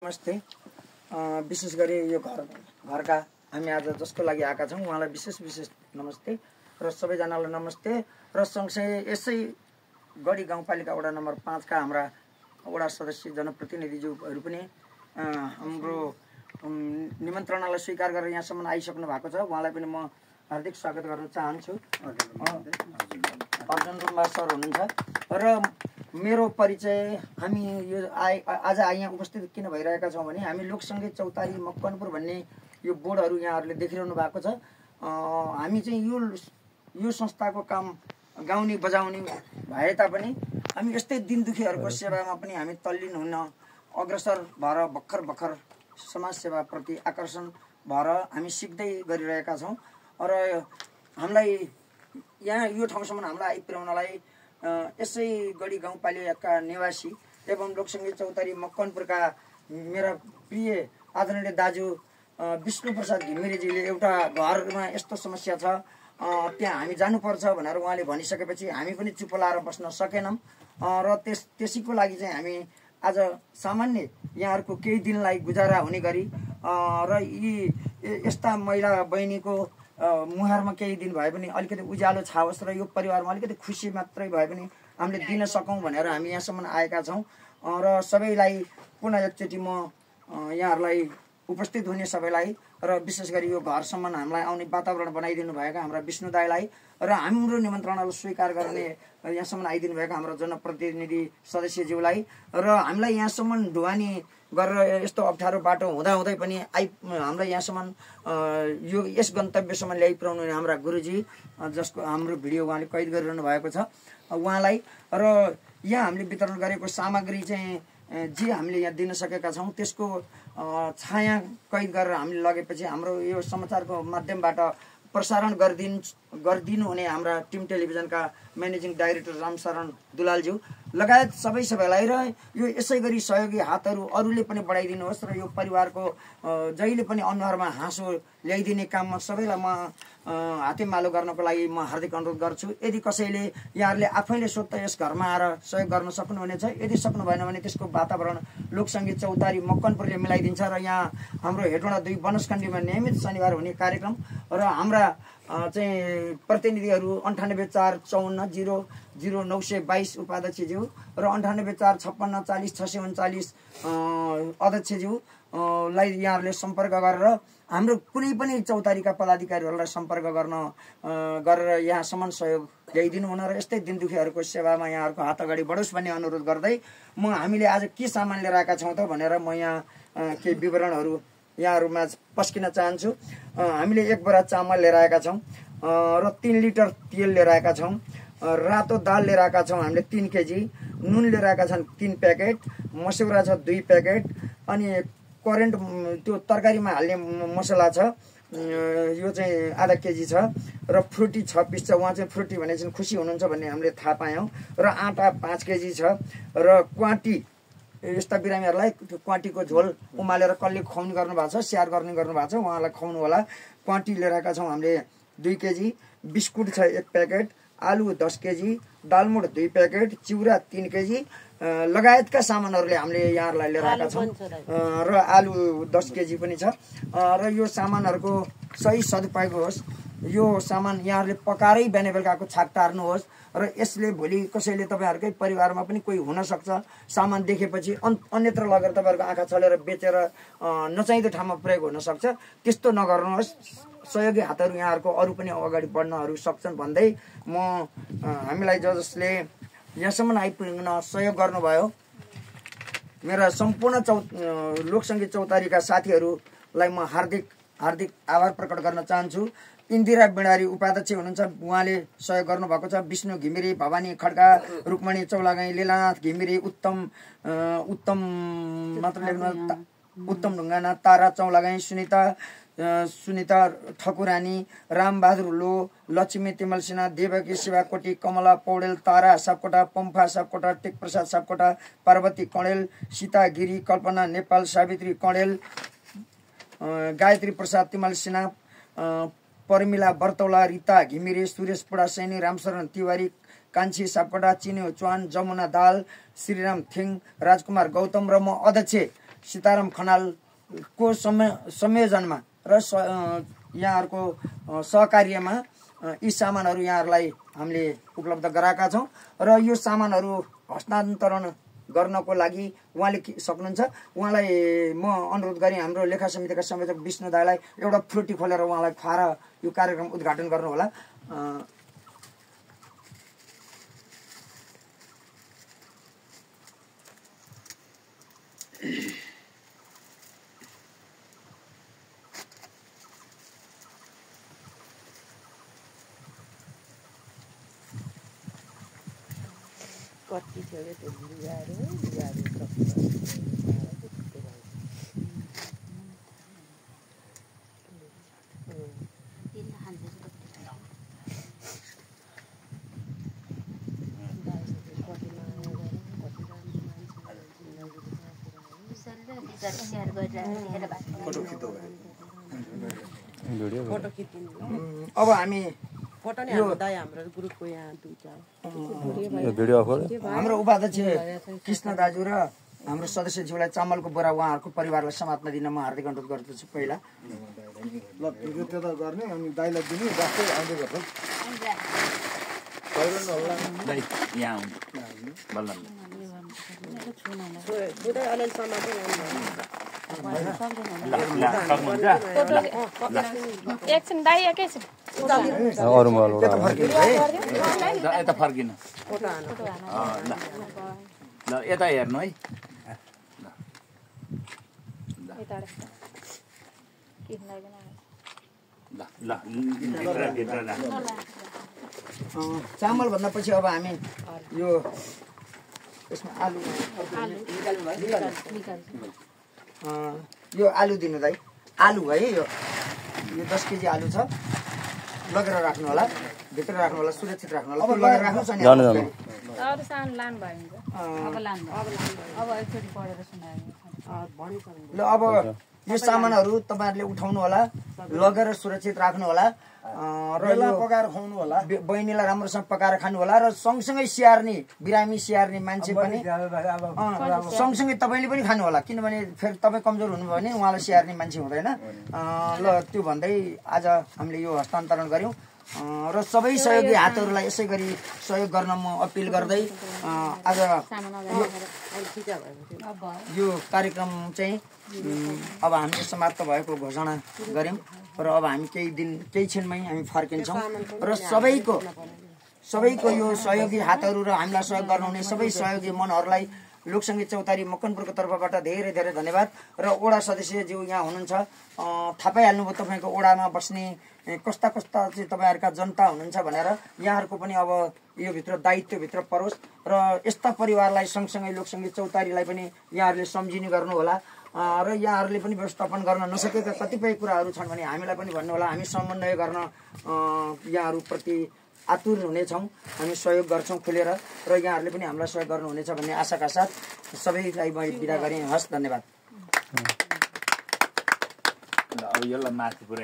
नमस्ते। विशेष गरी यो घरका हामी आज जसको लागि आएका छौँ उहाँलाई विशेष नमस्ते र सबैजनालाई नमस्ते र सँगसँगै यसै गढी गाउँपालिका वडा नम्बर 5 का हाम्रा वडा सदस्य जनप्रतिनिधिज्यूहरू पनि हाम्रो निमन्त्रणालाई स्वीकार गरेर यहाँसम्म आइसक्नु भएको छ। उहाँलाई पनि म हार्दिक स्वागत गर्न चाहन्छु। अर्जुन रुम्बा सर हुनुहुन्छ र मेरो परिचय हामी यो आज यहाँ उपस्थित किन भइरहेका छौँ भने हामी लोकसङ्गीत चौतारी मकवानपुर भन्ने यो बोर्डहरू यहाँहरूले देखिरहनु भएको छ। हामी चाहिँ यो संस्थाको काम गाउने बजाउने भए तापनि हामी यस्तै दिन दुखीहरूको सेवामा पनि हामी तल्लीन हुन अग्रसर भएर भर्खर समाज सेवाप्रति आकर्षण भएर हामी सिक्दै गरिरहेका छौँ र हामीलाई यहाँ यो ठाउँसम्म हामीलाई आइपुर्याउनलाई यसै गढी गाउँपालिका निवासी एवं लोकसङ्गीत चौतारी मकवानपुरका मेरा प्रिय आदरणीय दाजु विष्णु प्रसाद घिमिरेजीले एउटा घरमा यस्तो समस्या छ त्यहाँ हामी जानुपर्छ भनेर उहाँले भनिसकेपछि हामी पनि चुप लाएर बस्न सकेनौँ र त्यसैको लागि चाहिँ हामी आज सामान्य यहाँहरूको केही दिनलाई गुजारा हुने गरी र यी यस्ता महिला बहिनीको मुहारमा केही दिन भए पनि अलिकति उज्यालो छाओस् र यो परिवारमा अलिकति खुसी मात्रै भए पनि हामीले दिन सकौँ भनेर हामी यहाँसम्म आएका छौँ र सबैलाई पुनः एकचोटि म यहाँहरूलाई उपस्थित हुने सबैलाई र विशेष गरी यो घरसम्म हामीलाई आउने वातावरण बनाइदिनु भएका हाम्रा विष्णु दाईलाई र हाम्रो निमन्त्रणालाई स्वीकार गर्ने यहाँसम्म आइदिनु भएका हाम्रो जनप्रतिनिधि सदस्यज्यूलाई र हामीलाई यहाँसम्म ढुवानी गरेर यस्तो अप्ठ्यारो बाटो हुँदाहुँदै पनि हामीलाई यहाँसम्म यो यस गन्तव्यसम्म ल्याइपुर्याउनु हाम्रा गुरुजी जसको हाम्रो भिडियो उहाँले कैद गरिरहनु भएको छ उहाँलाई र यहाँ हामीले वितरण गरेको सामग्री चाहिँ जे हामीले यहाँ दिन सकेका छौँ त्यसको छाया कैद गरेर हामीले लगेपछि हाम्रो यो समाचारको माध्यमबाट प्रसारण गरिदिनु हुने हाम्रा टिम टेलिभिजनका म्यानेजिङ डाइरेक्टर रामशरण दुलालज्यू लगायत सबैलाई र यो यसै गरी सहयोगी हातहरू अरूले पनि बढाइदिनुहोस् र यो परिवारको जहिले पनि अनुहारमा हाँसो ल्याइदिने काममा सबैलाई म हातेमालो गर्नको लागि म हार्दिक अनुरोध गर्छु। यदि कसैले यहाँहरूले आफैले स्वतः यस घरमा आएर सहयोग गर्न सक्नुहुनेछ, यदि सक्नु भएन भने त्यसको वातावरण लोकसङ्गीत चौतारी मकवानपुरले मिलाइदिन्छ र यहाँ हाम्रो हेटौँडा 2 बनस्कन्डीमा नियमित शनिबार हुने कार्यक्रम र हाम्रा चाहिँ प्रतिनिधिहरू 9845400922 उपाध्यक्षज्यू र 984556400639 अध्यक्षज्यूलाई यहाँहरूले सम्पर्क गरेर हाम्रो कुनै पनि चौतारीका पदाधिकारीहरूलाई सम्पर्क गरेर यहाँसम्म सहयोग ल्याइदिनु हुन र यस्तै दिन दुखीहरूको सेवामा यहाँहरूको हात अगाडि बढोस् भन्ने अनुरोध गर्दै हामीले आज के सामान लिएर आएका छौँ त भनेर म यहाँ केही विवरणहरू यहाँहरूमा पस्किन चाहन्छु। हामीले 1 बोरा चामल लिएर आएका छौँ र 3 लिटर तेल लिएर आएका छौँ, रातो दाल लिएर आएका छौँ हामीले 3 केजी, नुन लिएर आएका छन् 3 प्याकेट, मस्यौरा छ 2 प्याकेट, अनि करेन्ट त्यो तरकारीमा हाल्ने मसला छ यो चाहिँ आधा केजी छ र फ्रुटी 6 पिस छ। उहाँ चाहिँ फ्रुटी भने चाहिँ खुसी हुनुहुन्छ भन्ने हामीले थाहा पायौँ र आँटा 5 केजी छ र क्वाटी यस्ता बिरामीहरूलाई क्वाटीको झोल उमालेर कसले खुवाउने गर्नुभएको छ, स्याहार गर्ने गर्नुभएको छ उहाँलाई खुवाउनु होला। क्वाटी लिएर आएका छौँ हामीले 2 केजी, बिस्कुट छ 1 प्याकेट, आलु 10 केजी, दालमोठ 2 प्याकेट, चिउरा 3 केजी लगायतका सामानहरूले हामीले यहाँहरूलाई लिएर आएका छौँ र आलु 10 केजी पनि छ र यो सामानहरूको सही सदुपयोग होस्। यो सामान यहाँहरूले पकाएरै बिहान बेलुकाको छाक टार्नुहोस् र यसले भोलि कसैले तपाईँहरूकै परिवारमा पनि कोही हुनसक्छ सामान देखेपछि अन्यत्र लगेर तपाईँहरूको आँखा छलेर बेचेर नचाहिँदो ठाउँमा प्रयोग हुनसक्छ, त्यस्तो नगर्नुहोस्। सहयोगी हातहरू यहाँहरूको अरू पनि अगाडि बढ्नहरू सक्छन् भन्दै म हामीलाई जसले यहाँसम्म आइपुग्न सहयोग गर्नुभयो मेरा सम्पूर्ण लोकसङ्गीत चौतारीका साथीहरूलाई म हार्दिक आभार प्रकट गर्न चाहन्छु। इन्दिरा बिडारी उपाध्यक्ष हुनुहुन्छ, उहाँले सहयोग गर्नुभएको छ। विष्णु घिमिरे, भवानी खड्का, रुक्मणी चौलागाई, लीलानाथ घिमिरे, उत्तम ढुङ्गाना, तारा चौलागाई, सुनिता ठकुरानी, रामबहादुर लो, लक्ष्मी तिमल सिन्हा, देवकी शिवाकोटी, कमला पौडेल, तारा सापकोटा, पम्फा सापकोटा, टेकप्रसाद सापकोटा, पार्वती कणेल, सीता गिरी, कल्पना नेपाल, सावित्री कणेल, गायत्री प्रसाद तिमल सिन्हा, परमिला बर्तौला, रिता घिमिरे, सुरेश पुडासैनी, रामशरण तिवारी, कान्छी सापकोटा, चिन्यो चौहान, जमुना दाल, श्रीराम थिङ, राजकुमार गौतम र म अध्यक्ष सीताराम खनालको संयोजनमा र यहाँहरूको सहकार्यमा यी सामानहरू यहाँहरूलाई हामीले उपलब्ध गराएका छौँ र यो सामानहरू हस्तान्तरण गर्नको लागि उहाँले सक्नुहुन्छ। उहाँलाई म अनुरोध गरेँ हाम्रो लेखा समितिका संयोजक विष्णु दाईलाई एउटा फ्रुटी खोलेर उहाँलाई खुवाएर यो कार्यक्रम उद्घाटन गर्नुहोला। कति थियो अरे त्यो लुगाहरू अब हामी फोटो नि हाम्रो दाइ हाम्रो ग्रुपको यहाँ दुईटा हाम्रो उपाध्यक्ष कृष्ण दाजु र हाम्रो सदस्यज्यूलाई चामलको बोरा उहाँहरूको परिवारलाई समात्न दिन म हार्दिक अनुरोध गर्दछु। पहिला ल त्यो त गर्ने अनि दाइलाई दिनु जस्तै आउँदै गर्छ अलिअलि समाते एकछिन दाइ एकैछिन यता फर्किनु ल यता हेर्नु है चामल भन्दा पछि अब हामी यो यसमा आलु यो आलु दिनु दाइ आलु है यो 10 केजी आलु छ लगेर राख्नु होला भित्र राख्नु होला सुरक्षित राख्नु होला अब लगेर राख्नुस् अनि अरु सानो लानु भयो भने अब एकचोटि पढेर सुनायो ल अब यो सामानहरू तपाईहरुले उठाउनु होला लगेर सुरक्षित राख्नु होला र यो पकाएर खुवाउनु होला बहिनीलाई राम्रोसँग पकाएर खानु होला र सँगसँगै स्याहार्ने बिरामी स्याहार्ने मान्छे पनि सँगसँगै तपाईले पनि खानु होला किनभने फेरि तपाई कमजोर हुनुभयो भने उहाँलाई स्याहार्ने मान्छे हुँदैन। ल त्यो भन्दै आज हामीले यो हस्तान्तरण गर्यौं र सबै सहयोगी हातहरूलाई यसै गरी सहयोग गर्न म अपिल गर्दै आज यो कार्यक्रम चाहिँ अब हामीले समाप्त भएको घोषणा गर्यौं र अब हामी केही क्षणमै हामी फर्किन्छौं र सबैको यो सहयोगी हातहरू र हामीलाई सहयोग गर्नुहुने सबै सहयोगी मनहरूलाई लोकसंगीत चौतारी मकनपुरको तर्फबाट धेरै धेरै धन्यवाद र ओडा सदस्यज्यू यहाँ हुनुहुन्छ थाहा पाइहाल्नुभयो तपाईको ओडामा बस्ने कस्ता चाहिँ तपाईहरुका जनता हुनुहुन्छ भनेर यहाँहरुको पनि अब यो भित्र दायित्व भित्र परोस् र यस्ता परिवारलाई सँगसँगै लोकसंगीत चौतारीलाई पनि यहाँहरुले सम्झिने गर्नु होला र यहाँहरुले पनि व्यवस्थापन गर्न नसकेका कतिपय कुराहरू छन् भने हामीलाई पनि भन्नु होला हामी समन्वय गर्न यहाँहरु प्रति आतुर हुनेछौं हामी सहयोग गर्छौं खुलेर र यहाँहरुले पनि हामीलाई सहयोग गर्नुहुनेछ भन्ने आशाका साथ सबैलाई म बिदा गरे। हस् धन्यवाद। ल अब यसलाई माथि